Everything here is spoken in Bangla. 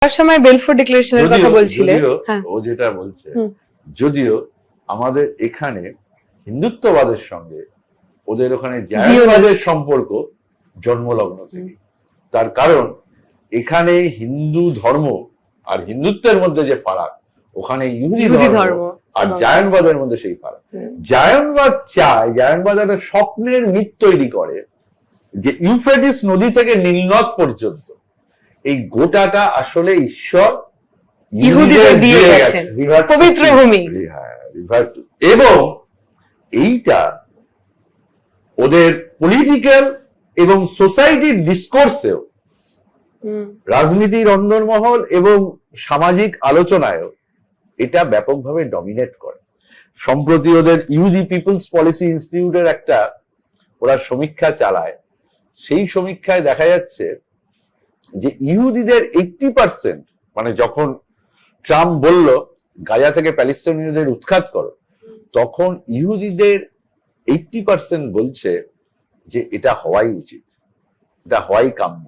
তার সময় বেলফোর ডিক্লারেশনের কথা বলছিলে, ও যেটা বলছে, যদিও আমাদের এখানে হিন্দুত্ববাদের সঙ্গে ওদের ওখানে জায়নবাদের সম্পর্ক জন্মলগ্ন থেকে। তার কারণ এখানে হিন্দু ধর্ম আর হিন্দুত্বের মধ্যে যে ফারাক, ওখানে ইহুদি ধর্ম আর জায়নবাদের মধ্যে সেই ফারাক। জায়নবাদ চায়, জায়নবাদ একটা স্বপ্নের মিথ তৈরি করে যে ইউফ্রেটিস নদী থেকে নীলনদ পর্যন্ত এই গোটাটা আসলে ঈশ্বর ইহুদিদের দিয়ে গেছেন, পবিত্র ভূমি। এবং এইটা ওদের পলিটিক্যাল এবং সোসাইটির ডিসকোর্সেও, রাজনীতির অন্দরমহল এবং সামাজিক আলোচনায়ও এটা ব্যাপকভাবে ডমিনেট করে। সম্প্রতি ওদের ইহুদি পিপলস পলিসি ইনস্টিটিউটের একটা ওরা সমীক্ষা চালায়, সেই সমীক্ষায় দেখা যাচ্ছে যে ইহুদিদের 80%, মানে যখন ট্রাম্প বলল গাজা থেকে প্যালেস্টাইনীয়দের উৎখাত করো, তখন ইহুদিদের 80% বলছে যে এটা হওয়াই উচিত, এটা হওয়াই কাম্য।